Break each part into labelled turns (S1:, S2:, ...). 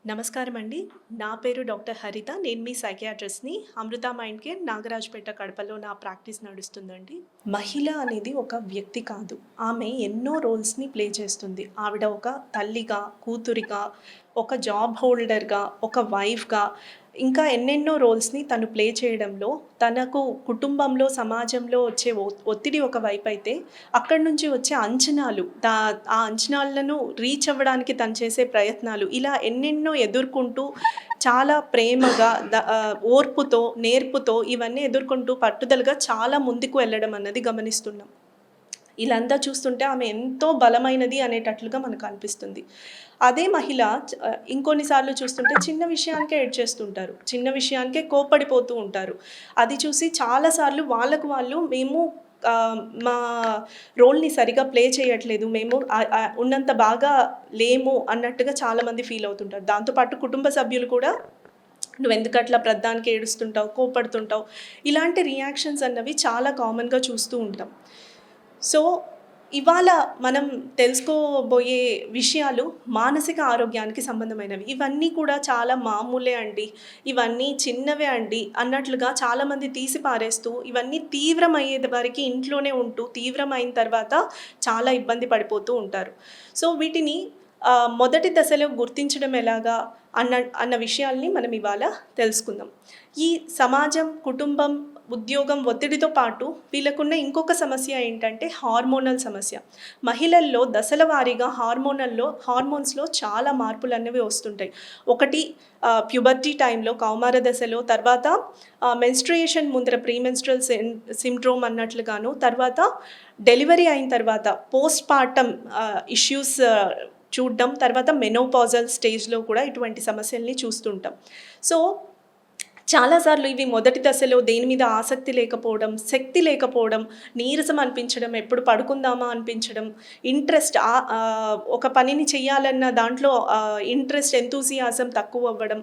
S1: నమస్కారం అండి. నా పేరు డాక్టర్ హరిత. నేను మీ సైకియాట్రిస్ట్‌ని. అమృత మైండ్ కేర్ నాగరాజపేట కడపలో నా ప్రాక్టీస్ నడుస్తుందండి. మహిళ అనేది ఒక వ్యక్తి కాదు. ఆమె ఎన్నో రోల్స్‌ని ప్లే చేస్తుంది. ఆవిడ ఒక తల్లిగా, కూతురిగా, ఒక జాబ్ హోల్డర్‌గా, ఒక వైఫ్‌గా ఇంకా ఎన్నెన్నో రోల్స్‌ని తను ప్లే చేయడంలో తనకు కుటుంబంలో, సమాజంలో వచ్చే ఒత్తిడి ఒక వైపైతే అక్కడి నుంచి వచ్చే అంచనాలు ఆ అంచనాలను రీచ్ అవ్వడానికి తను చేసే ప్రయత్నాలు ఇలా ఎన్నెన్నో ఎదుర్కొంటూ చాలా ప్రేమగా ఓర్పుతో, నేర్పుతో ఇవన్నీ ఎదుర్కొంటూ పట్టుదలగా చాలా ముందుకు వెళ్ళడం అన్నది గమనిస్తున్నాం. ఇలంతా చూస్తుంటే ఆమె ఎంతో బలమైనది అనేటట్లుగా మనకు అనిపిస్తుంది. అదే మహిళ ఇంకొన్ని సార్లు చూస్తుంటే చిన్న విషయానికే ఏడ్చేస్తుంటారు. చిన్న విషయానికే కోప్పడిపోతూ ఉంటారు. అది చూసి చాలా సార్లు వాళ్ళకు వాళ్ళు మేము మా రోల్‌ని సరిగ్గా ప్లే చేయట్లేదు. మేము ఉన్నంత బాగా లేము అన్నట్టుగా చాలామంది ఫీల్ అవుతుంటారు. దాంతో పాటు కుటుంబ సభ్యులు కూడా నువ్వెందుకట్లా ప్రతిదానికి ఏడుస్తుంటావు, కోప్పడుతుంటావు. ఇలాంటి రియాక్షన్స్ అన్నవి చాలా కామన్‌గా చూస్తూ ఉంటాం. సో, ఇవాళ మనం తెలుసుకోబోయే విషయాలు మానసిక ఆరోగ్యానికి సంబంధమైనవి. ఇవన్నీ కూడా చాలా మామూలే అండి. ఇవన్నీ చిన్నవే అండి అన్నట్లుగా చాలామంది తీసి పారేస్తూ, ఇవన్నీ తీవ్రమయ్యేది వరకి ఇంట్లోనే ఉంటూ, తీవ్రమైన తర్వాత చాలా ఇబ్బంది పడిపోతూ ఉంటారు. సో, వీటిని మొదటి దశలో గుర్తించడం ఎలాగా అన్న విషయాల్ని మనం ఇవాళ తెలుసుకుందాం. ఈ సమాజం, కుటుంబం, ఉద్యోగం ఒత్తిడితో పాటు వీళ్ళకున్న ఇంకొక సమస్య ఏంటంటే హార్మోనల్ సమస్య. మహిళల్లో దశల వారీగా హార్మోన్స్‌లో చాలా మార్పులనేవి వస్తుంటాయి. ఒకటి ప్యూబర్టీ టైంలో కౌమార దశలో, తర్వాత మెన్స్ట్రుయేషన్ ముందర ప్రీ మెన్స్ట్రుయల్ సిండ్రోమ్ అన్నట్లుగాను, తర్వాత డెలివరీ అయిన తర్వాత పోస్ట్ పార్టమ్ ఇష్యూస్ చూడడం, తర్వాత మెనోపాజల్ స్టేజ్‌లో కూడా ఇటువంటి సమస్యల్ని చూస్తుంటాం. సో, చాలా సార్లు ఇవి మొదటి దశలో దేని మీద ఆసక్తి లేకపోవడం, శక్తి లేకపోవడం, నీరసం అనిపించడం, ఎప్పుడు పడుకుందామా అనిపించడం, ఒక పనిని చేయాలన్న దాంట్లో ఇంట్రెస్ట్, ఎంతూసియాజం తక్కువవ్వడం,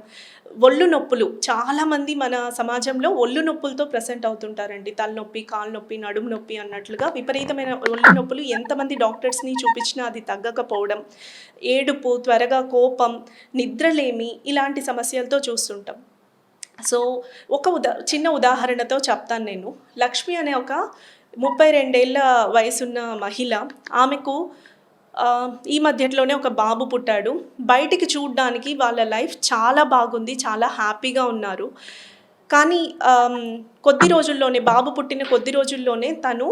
S1: ఒళ్ళు నొప్పులు చాలామంది మన సమాజంలో ఒళ్ళు నొప్పులతో ప్రెజెంట్ అవుతుంటారండి. తలనొప్పి, కాళ్ళు నొప్పి, నడుము నొప్పి అన్నట్లుగా విపరీతమైన ఒళ్ళు నొప్పులు ఎంతమంది డాక్టర్స్‌ని చూపించినా అది తగ్గకపోవడం, ఏడుపు, త్వరగా కోపం, నిద్రలేమి ఇలాంటి సమస్యలతో చూస్తుంటాం. సో, ఒక చిన్న ఉదాహరణతో చెప్తాను నేను. లక్ష్మి అనే ఒక 32 ఏళ్ల వయసున్న మహిళ. ఆమెకు ఈ మధ్యట్లోనే ఒక బాబు పుట్టాడు. బయటికి చూడ్డానికి వాళ్ళ లైఫ్ చాలా బాగుంది. చాలా హ్యాపీగా ఉన్నారు. కానీ బాబు పుట్టిన కొద్ది రోజుల్లోనే తను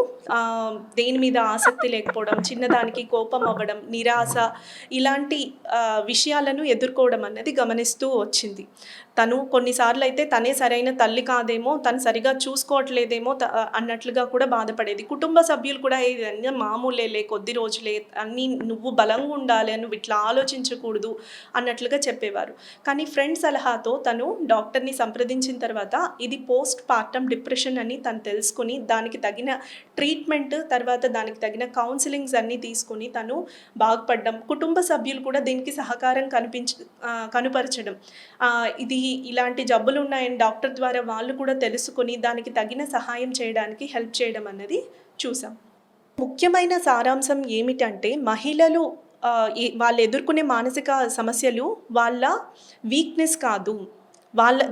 S1: దేని మీద ఆసక్తి లేకపోవడం, చిన్నదానికి కోపం అవ్వడం, నిరాశ ఇలాంటి విషయాలను ఎదుర్కోవడం అన్నది గమనిస్తూ వచ్చింది. తను కొన్నిసార్లయితే తనే సరైన తల్లి కాదేమో, తను సరిగ్గా చూసుకోవట్లేదేమో అన్నట్లుగా కూడా బాధపడేది. కుటుంబ సభ్యులు కూడా ఇదన్నీ మామూలేలే, కొద్ది రోజులే, అన్నీ నువ్వు బలంగా ఉండాలి, నువ్వు ఇట్లా ఆలోచించకూడదు అన్నట్లుగా చెప్పేవారు. కానీ ఫ్రెండ్ సలహాతో తను డాక్టర్‌ని సంప్రదించిన తర్వాత ఇది పోస్ట్ పార్టమ్ డిప్రెషన్ అని తను తెలుసుకొని, దానికి తగిన ట్రీట్మెంట్, తర్వాత దానికి తగిన కౌన్సెలింగ్స్ అన్నీ తీసుకొని తను బాగుపడ్డం. కుటుంబ సభ్యులు కూడా దీనికి సహకారం కనుపరచడం. ఇది ఇలాంటి జబ్బులున్నాయని డాక్టర్ ద్వారా వాళ్ళు కూడా తెలుసుకొని దానికి తగిన సహాయం చేయడానికి హెల్ప్ చేయడం అన్నది చూసాం. ముఖ్యమైన సారాంశం ఏమిటంటే మహిళలు వాళ్ళు ఎదుర్కొనే మానసిక సమస్యలు వాళ్ళ వీక్‌నెస్ కాదు.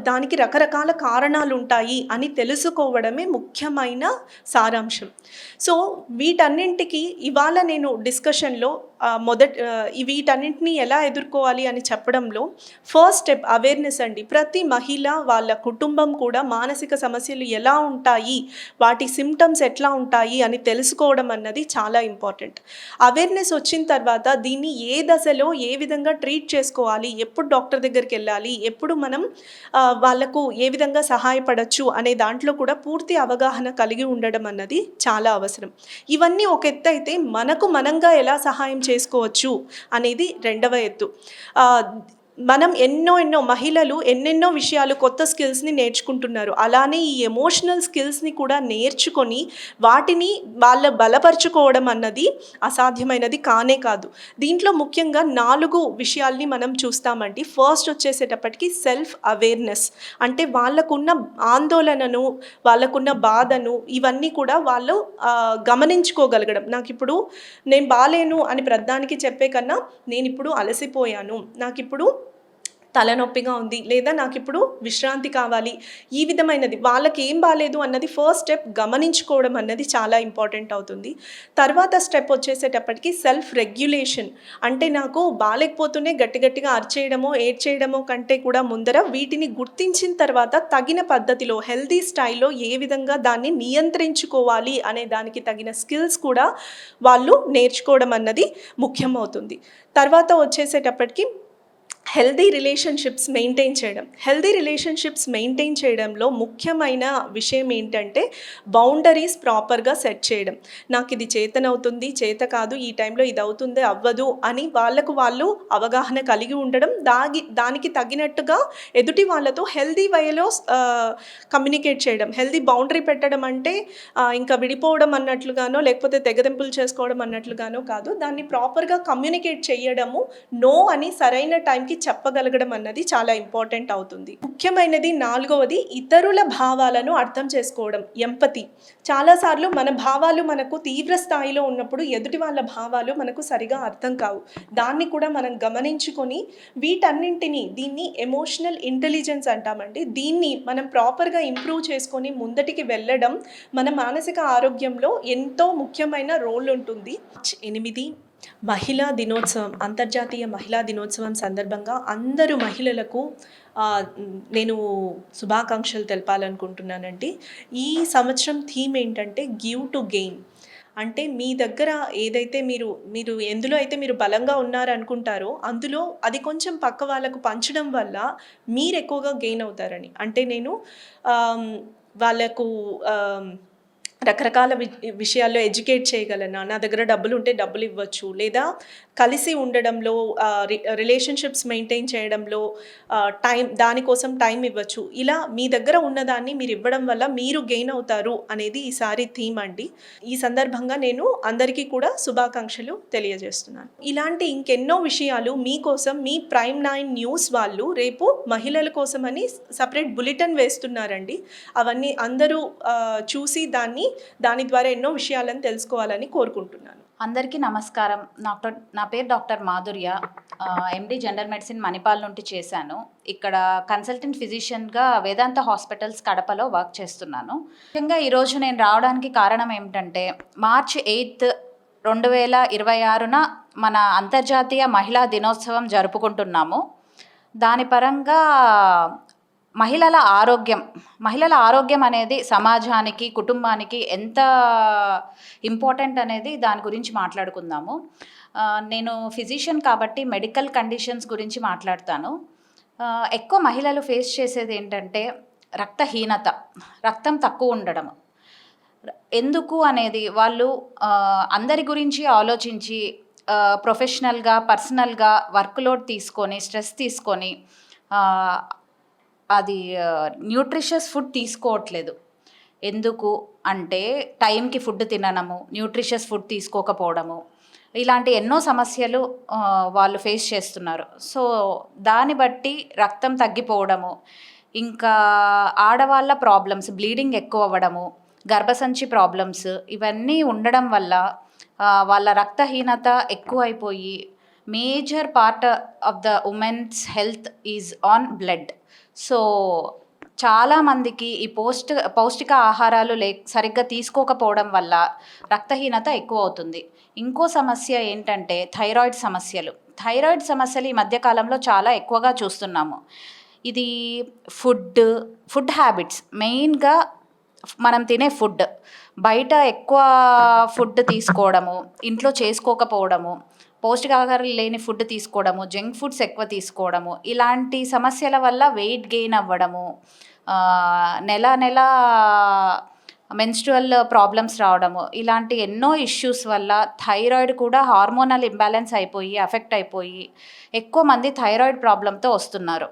S1: దానికి రకరకాల కారణాలుంటాయి అని తెలుసుకోవడమే ముఖ్యమైన సారాంశం. సో, వీటన్నింటికి ఇవాళ నేను డిస్కషన్‌లో వీటన్నింటిని ఎలా ఎదుర్కోవాలి అని చెప్పడంలో ఫస్ట్ స్టెప్ అవేర్‌నెస్ అండి. ప్రతి మహిళ, వాళ్ళ కుటుంబం కూడా మానసిక సమస్యలు ఎలా ఉంటాయి, వాటి సింప్టమ్స్ ఎట్లా ఉంటాయి అని తెలుసుకోవడం అన్నది చాలా ఇంపార్టెంట్. అవేర్‌నెస్ వచ్చిన తర్వాత దీన్ని ఏ దశలో ఏ విధంగా ట్రీట్ చేసుకోవాలి, ఎప్పుడు డాక్టర్ దగ్గరికెళ్ళాలి, ఎప్పుడు మనం వాళ్ళకు ఏ విధంగా సహాయపడొచ్చు అనే దాంట్లో కూడా పూర్తి అవగాహన కలిగి ఉండడం అన్నది చాలా అవసరం. ఇవన్నీ ఒక ఎత్తయితే మనకు మనంగా ఎలా సహాయం చేసుకోవచ్చు అనేది రెండవ ఎత్తు. మనం మహిళలు ఎన్నెన్నో విషయాలు, కొత్త స్కిల్స్‌ని నేర్చుకుంటున్నారు. అలానే ఈ ఎమోషనల్ స్కిల్స్‌ని కూడా నేర్చుకొని వాటిని బలపరుచుకోవడం అన్నది అసాధ్యమైనది కానే కాదు. దీంట్లో ముఖ్యంగా 4 విషయాల్ని మనం చూస్తామండి. ఫస్ట్ వచ్చేసేటప్పటికి సెల్ఫ్ అవేర్‌నెస్. అంటే వాళ్ళకున్న ఆందోళనను, వాళ్ళకున్న బాధను ఇవన్నీ కూడా వాళ్ళు గమనించుకోగలగడం. నేను బాలేను అని ప్రతిదానికి చెప్పే కన్నా నేనిప్పుడు అలసిపోయాను, నాకిప్పుడు తలనొప్పిగా ఉంది, లేదా నాకిప్పుడు విశ్రాంతి కావాలి, ఈ విధమైనది వాళ్ళకి ఏం బాలేదు అన్నది ఫస్ట్ స్టెప్ గమనించుకోవడం అన్నది చాలా ఇంపార్టెంట్ అవుతుంది. తర్వాత స్టెప్ వచ్చేసేటప్పటికి సెల్ఫ్ రెగ్యులేషన్. అంటే నాకు బాలేకపోతూనే గట్టి గట్టిగా అరిచేయడమో, ఏడ్చేయడమో కంటే కూడా ముందర వీటిని గుర్తించిన తర్వాత తగిన పద్ధతిలో హెల్తీ స్టైల్‌లో ఏ విధంగా దాన్ని నియంత్రించుకోవాలి అనే దానికి తగిన స్కిల్స్ కూడా వాళ్ళు నేర్చుకోవడం అన్నది ముఖ్యమవుతుంది. తర్వాత వచ్చేసేటప్పటికి హెల్తీ రిలేషన్షిప్స్ మెయింటైన్ చేయడంలో ముఖ్యమైన విషయం ఏంటంటే బౌండరీస్ ప్రాపర్గా సెట్ చేయడం. నాకు ఇది చేతనవుతుంది, చేత కాదు, ఈ టైంలో ఇది అవుతుంది, అవ్వదు అని వాళ్ళకు వాళ్ళు అవగాహన కలిగి ఉండడం, దానికి తగినట్టుగా ఎదుటి వాళ్ళతో హెల్తీ వేలో కమ్యూనికేట్ చేయడం. హెల్తీ బౌండరీ పెట్టడం అంటే ఇంకా విడిపోవడం అన్నట్లుగానో లేకపోతే తెగదెంపులు చేసుకోవడం అన్నట్లుగానో కాదు. దాన్ని ప్రాపర్గా కమ్యూనికేట్ చేయడము, నో అని సరైన టైంకి చెప్పగలగడం అన్నది చాలా ఇంపార్టెంట్ అవుతుంది. ముఖ్యమైనది 4వది ఇతరుల భావాలను అర్థం చేసుకోవడం, ఎంపతి. చాలాసార్లు మన భావాలు మనకు తీవ్ర స్థాయిలో ఉన్నప్పుడు ఎదుటి వాళ్ళ భావాలు మనకు సరిగా అర్థం కావు. దాన్ని కూడా మనం గమనించుకొని దీన్ని ఎమోషనల్ ఇంటెలిజెన్స్ అంటామండి. దీన్ని మనం ప్రాపర్గా ఇంప్రూవ్ చేసుకొని ముందటికి వెళ్ళడం మన మానసిక ఆరోగ్యంలో ఎంతో ముఖ్యమైన రోల్ ఉంటుంది. 8 మహిళా దినోత్సవం, అంతర్జాతీయ మహిళా దినోత్సవం సందర్భంగా అందరు మహిళలకు నేను శుభాకాంక్షలు తెలపాలనుకుంటున్నానండి. ఈ సంవత్సరం థీమ్ ఏంటంటే గివ్ టు గెయిన్. అంటే మీ దగ్గర ఏదైతే మీరు ఎందులో అయితే మీరు బలంగా ఉన్నారనుకుంటారో అందులో అది కొంచెం పక్క వాళ్ళకు పంచడం వల్ల మీరు ఎక్కువగా గెయిన్ అవుతారని. అంటే నేను వాళ్ళకు రకరకాల విషయాల్లో ఎడ్యుకేట్ చేయగలనా, నా దగ్గర డబ్బులు ఉంటే డబ్బులు ఇవ్వచ్చు, లేదా కలిసి ఉండడంలో రిలేషన్షిప్స్ మెయింటైన్ చేయడంలో దానికోసం టైం ఇవ్వచ్చు. ఇలా మీ దగ్గర ఉన్నదాన్ని మీరు ఇవ్వడం వల్ల మీరు గెయిన్ అవుతారు అనేది ఈసారి థీమ్ అండి. ఈ సందర్భంగా నేను అందరికీ కూడా శుభాకాంక్షలు తెలియజేస్తున్నాను. ఇలాంటి ఇంకెన్నో విషయాలు మీకోసం మీ ప్రైమ్ 9 న్యూస్ వాళ్ళు రేపు మహిళల కోసమని సపరేట్ బులెటిన్ వేస్తున్నారండి. అవన్నీ అందరూ చూసి దాని ద్వారా ఎన్నో విషయాలను తెలుసుకోవాలని కోరుకుంటున్నాను.
S2: అందరికీ నమస్కారం. నా పేరు doctor Madhurya. MD general medicine Manipal నుండి చేశాను. ఇక్కడ కన్సల్టెంట్ ఫిజిషియన్గా వేదాంత హాస్పిటల్స్ కడపలో వర్క్ చేస్తున్నాను. ముఖ్యంగా ఈరోజు నేను రావడానికి కారణం ఏమిటంటే మార్చి 8, 2026న మన అంతర్జాతీయ మహిళా దినోత్సవం జరుపుకుంటున్నాము. దాని పరంగా మహిళల ఆరోగ్యం అనేది సమాజానికి, కుటుంబానికి ఎంత ఇంపార్టెంట్ అనేది దాని గురించి మాట్లాడుకుందాము. నేను ఫిజిషియన్ కాబట్టి మెడికల్ కండిషన్స్ గురించి మాట్లాడతాను. ఎక్కువ మహిళలు ఫేస్ చేసేది ఏంటంటే రక్తహీనత, రక్తం తక్కువ ఉండడం. ఎందుకు అనేది వాళ్ళు అందరి గురించి ఆలోచించి ప్రొఫెషనల్గా, పర్సనల్గా వర్క్ లోడ్ తీసుకొని, స్ట్రెస్ తీసుకొని అది న్యూట్రిషియస్ ఫుడ్ తీసుకోవట్లేదు. ఎందుకు అంటే టైంకి ఫుడ్ తినడము, న్యూట్రిషియస్ ఫుడ్ తీసుకోకపోవడము, ఇలాంటి ఎన్నో సమస్యలు వాళ్ళు ఫేస్ చేస్తున్నారు. సో దాన్ని బట్టి రక్తం తగ్గిపోవడము, ఇంకా ఆడవాళ్ళ ప్రాబ్లమ్స్, బ్లీడింగ్ ఎక్కువ అవ్వడము, గర్భసంచి ప్రాబ్లమ్స్, ఇవన్నీ ఉండడం వల్ల వాళ్ళ రక్తహీనత ఎక్కువైపోయి major part of the women's health is on blood. So చాలామందికి ఈ పౌష్టిక ఆహారాలు సరిగ్గా తీసుకోకపోవడం వల్ల రక్తహీనత ఎక్కువ అవుతుంది. ఇంకో సమస్య ఏంటంటే థైరాయిడ్ సమస్యలు ఈ మధ్యకాలంలో చాలా ఎక్కువగా చూస్తున్నాము. ఇది ఫుడ్ హ్యాబిట్స్, మెయిన్గా మనం తినే ఫుడ్, బయట ఎక్కువ ఫుడ్ తీసుకోవడము, ఇంట్లో చేసుకోకపోవడము, పౌష్టికాహారం లేని ఫుడ్ తీసుకోవడము, జంక్ ఫుడ్స్ ఎక్కువ తీసుకోవడము, ఇలాంటి సమస్యల వల్ల వెయిట్ గెయిన్ అవ్వడము, నెల మెన్స్ట్రువల్ ప్రాబ్లమ్స్ రావడము, ఇలాంటి ఎన్నో ఇష్యూస్ వల్ల థైరాయిడ్ కూడా హార్మోనల్ ఇంబ్యాలెన్స్ ఎఫెక్ట్ అయిపోయి ఎక్కువ మంది థైరాయిడ్ ప్రాబ్లంతో వస్తున్నారు.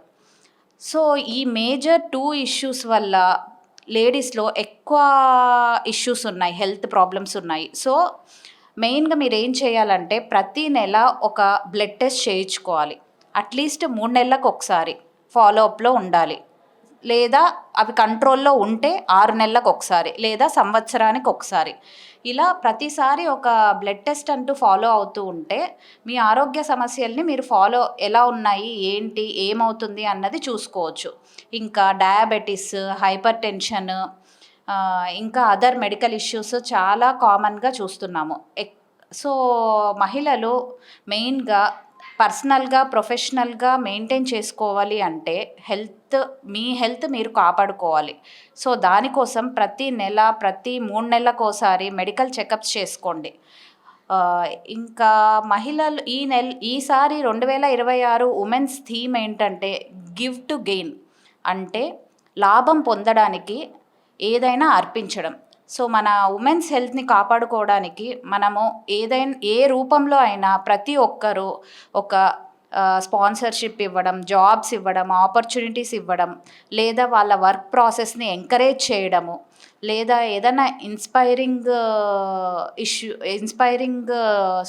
S2: సో ఈ మేజర్ 2 ఇష్యూస్ వల్ల లేడీస్లో ఎక్కువ ఇష్యూస్ ఉన్నాయి, హెల్త్ ప్రాబ్లమ్స్ ఉన్నాయి. సో మెయిన్గా మీరు ఏం చేయాలంటే ప్రతి నెల ఒక బ్లడ్ టెస్ట్ చేయించుకోవాలి. అట్లీస్ట్ 3 నెలలకు ఒకసారి ఫాలోఅప్లో ఉండాలి. లేదా అవి కంట్రోల్లో ఉంటే 6 నెలలకు ఒకసారి లేదా సంవత్సరానికి ఒకసారి ఇలా ప్రతిసారి ఒక బ్లడ్ టెస్ట్ అంటూ ఫాలో అవుతూ ఉంటే మీ ఆరోగ్య సమస్యల్ని మీరు ఫాలో ఎలా ఉన్నాయి, ఏంటి, ఏమవుతుంది అన్నది చూసుకోవచ్చు. ఇంకా డయాబెటీస్, హైపర్ టెన్షన్, ఇంకా అదర్ మెడికల్ ఇష్యూస్ చాలా కామన్గా చూస్తున్నాము. సో మహిళలు మెయిన్గా పర్సనల్గా, ప్రొఫెషనల్గా మెయింటైన్ చేసుకోవాలి అంటే మీ హెల్త్ మీరు కాపాడుకోవాలి. సో దానికోసం ప్రతి నెల, ప్రతి 3 నెలలకోసారి మెడికల్ చెకప్స్ చేసుకోండి. ఇంకా మహిళలు ఈసారి 2026 ఉమెన్స్ థీమ్ ఏంటంటే గివ్ టు గెయిన్, అంటే లాభం పొందడానికి ఏదైనా అర్పించడం. సో మన ఉమెన్స్ హెల్త్ని కాపాడుకోవడానికి మనము ఏ రూపంలో అయినా ప్రతి ఒక్కరూ ఒక స్పాన్సర్షిప్ ఇవ్వడం, జాబ్స్ ఇవ్వడం, ఆపర్చునిటీస్ ఇవ్వడం, లేదా వాళ్ళ వర్క్ ప్రాసెస్ని ఎంకరేజ్ చేయడము, లేదా ఏదైనా ఇన్స్పైరింగ్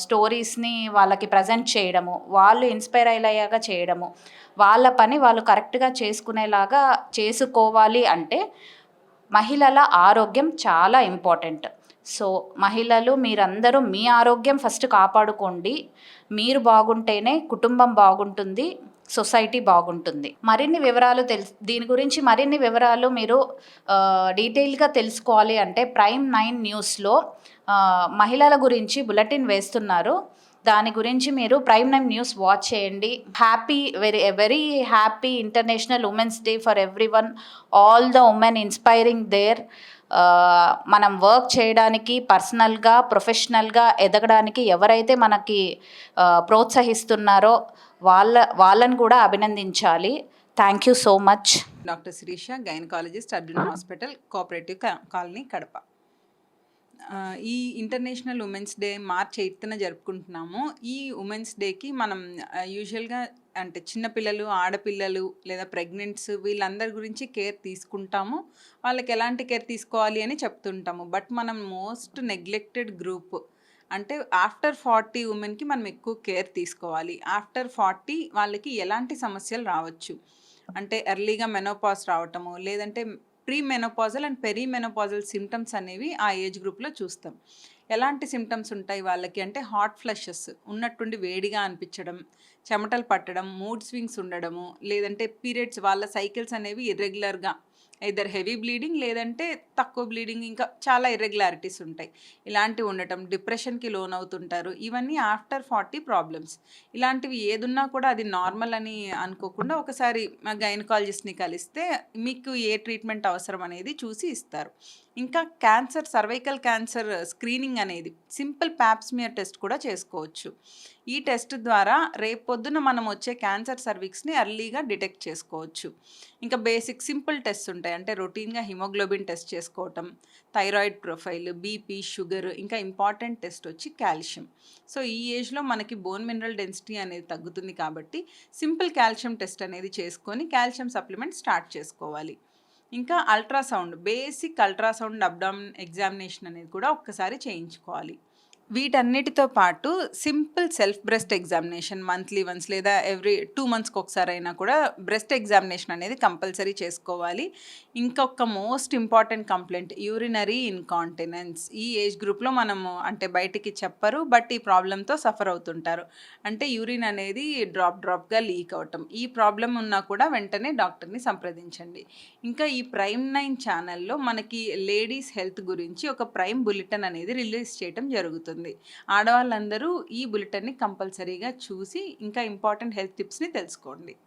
S2: స్టోరీస్ని వాళ్ళకి ప్రజెంట్ చేయడము, వాళ్ళు ఇన్స్పైర్ అయ్యేలాగా చేయడము, వాళ్ళ పని వాళ్ళు కరెక్ట్గా చేసుకోవాలి అంటే మహిళల ఆరోగ్యం చాలా ఇంపార్టెంట్. సో మహిళలు మీరందరూ మీ ఆరోగ్యం ఫస్ట్ కాపాడుకోండి. మీరు బాగుంటేనే కుటుంబం బాగుంటుంది, సొసైటీ బాగుంటుంది. దీని గురించి మరిన్ని వివరాలు మీరు డీటెయిల్గా తెలుసుకోవాలి అంటే ప్రైమ్ 9 న్యూస్లో మహిళల గురించి బులెటిన్ వేస్తున్నారు. దాని గురించి మీరు ప్రైమ్ 9 న్యూస్ వాచ్ చేయండి. Very happy international women's day for everyone, all the women inspiring there. మనం వర్క్ చేయడానికి, పర్సనల్గా, ప్రొఫెషనల్గా ఎదగడానికి ఎవరైతే మనకి ప్రోత్సహిస్తున్నారో వాళ్ళని కూడా అభినందించాలి. Thank you so much.
S3: Doctor Shirisha, gynaecologist, Arjun hospital, cooperative colony, Kadapa. ఈ ఇంటర్నేషనల్ ఉమెన్స్ డే మార్చ్ 8న జరుపుకుంటున్నాము. ఈ ఉమెన్స్ డేకి మనం యూజువల్గా అంటే చిన్నపిల్లలు, ఆడపిల్లలు లేదా ప్రెగ్నెంట్స్ వీళ్ళందరి గురించి కేర్ తీసుకుంటాము. వాళ్ళకి ఎలాంటి కేర్ తీసుకోవాలి అని చెప్తుంటాము. బట్ మనం మోస్ట్ నెగ్లెక్టెడ్ గ్రూప్ అంటే ఆఫ్టర్ 40 ఉమెన్కి మనం ఎక్కువ కేర్ తీసుకోవాలి. ఆఫ్టర్ 40 వాళ్ళకి ఎలాంటి సమస్యలు రావచ్చు అంటే ఎర్లీగా మెనోపాజ్ రావటము, లేదంటే pre menopausal and peri menopausal symptoms అనేవి ఆ ఏజ్ గ్రూప్లో చూస్తాం. ఎలాంటి సిమ్టమ్స్ ఉంటాయి వాళ్ళకి అంటే హాట్ ఫ్లషెస్ ఉన్నట్టుండి వేడిగా అనిపించడం, చెమటలు పట్టడం, మూడ్ స్వింగ్స్ ఉండడము, లేదంటే పీరియడ్స్ వాళ్ళ సైకిల్స్ అనేవి ఇర్రెగ్యులర్గా ఐదర్ హెవీ బ్లీడింగ్ లేదంటే తక్కువ బ్లీడింగ్, ఇంకా చాలా ఇర్రెగ్యులారిటీస్ ఉంటాయి. ఇలాంటివి ఉండటం, డిప్రెషన్కి లోన్ అవుతుంటారు. ఇవన్నీ ఆఫ్టర్ 40 ప్రాబ్లమ్స్. ఇలాంటివి ఏదున్నా కూడా అది నార్మల్ అని అనుకోకుండా ఒకసారి గైనకాలజిస్ట్ని కలిస్తే మీకు ఏ ట్రీట్మెంట్ అవసరం అనేది చూసి ఇస్తారు. ఇంకా క్యాన్సర్, సర్వైకల్ క్యాన్సర్ స్క్రీనింగ్ అనేది సింపుల్ ప్యాప్స్మియర్ టెస్ట్ కూడా చేసుకోవచ్చు. ఈ టెస్ట్ ద్వారా రేపొద్దున మనం వచ్చే క్యాన్సర్ సర్వీక్స్ని ఎర్లీగా డిటెక్ట్ చేసుకోవచ్చు. ఇంకా బేసిక్ సింపుల్ టెస్ట్ ఉంటాయి అంటే రొటీన్గా హిమోగ్లోబిన్ టెస్ట్ చేసుకోవటం, థైరాయిడ్ ప్రొఫైల్, బీపీ, షుగర్, ఇంకా ఇంపార్టెంట్ టెస్ట్ వచ్చి కాల్షియం. సో ఈ ఏజ్లో మనకి బోన్ మినరల్ డెన్సిటీ అనేది తగ్గుతుంది కాబట్టి సింపుల్ కాల్షియం టెస్ట్ అనేది చేసుకొని కాల్షియం సప్లిమెంట్ స్టార్ట్ చేసుకోవాలి. ఇంకా ultrasound, basic ultrasound abdomen examination అనేది కూడా ఒక్కసారి చేయించుకోవాలి. వీటన్నిటితో పాటు simple self breast examination monthly once లేదా ఎవ్రీ 2 మంత్స్కి ఒకసారి అయినా కూడా బ్రెస్ట్ ఎగ్జామినేషన్ అనేది కంపల్సరీ చేసుకోవాలి. ఇంకొక most important complaint urinary incontinence. ఈ ఏజ్ గ్రూప్లో మనము అంటే బయటికి చెప్పరు, బట్ ఈ ప్రాబ్లంతో సఫర్ అవుతుంటారు. అంటే యూరిన్ అనేది డ్రాప్గా లీక్ అవటం. ఈ ప్రాబ్లం ఉన్నా కూడా వెంటనే డాక్టర్ని సంప్రదించండి. ఇంకా ఈ ప్రైమ్ 9 ఛానల్లో మనకి లేడీస్ హెల్త్ గురించి ఒక ప్రైమ్ బులెటిన్ అనేది రిలీజ్ చేయడం జరుగుతుంది. ఆడవాళ్ళందరూ ఈ బులెటిన్ని కంపల్సరీగా చూసి ఇంకా ఇంపార్టెంట్ హెల్త్ టిప్స్ని తెలుసుకోండి.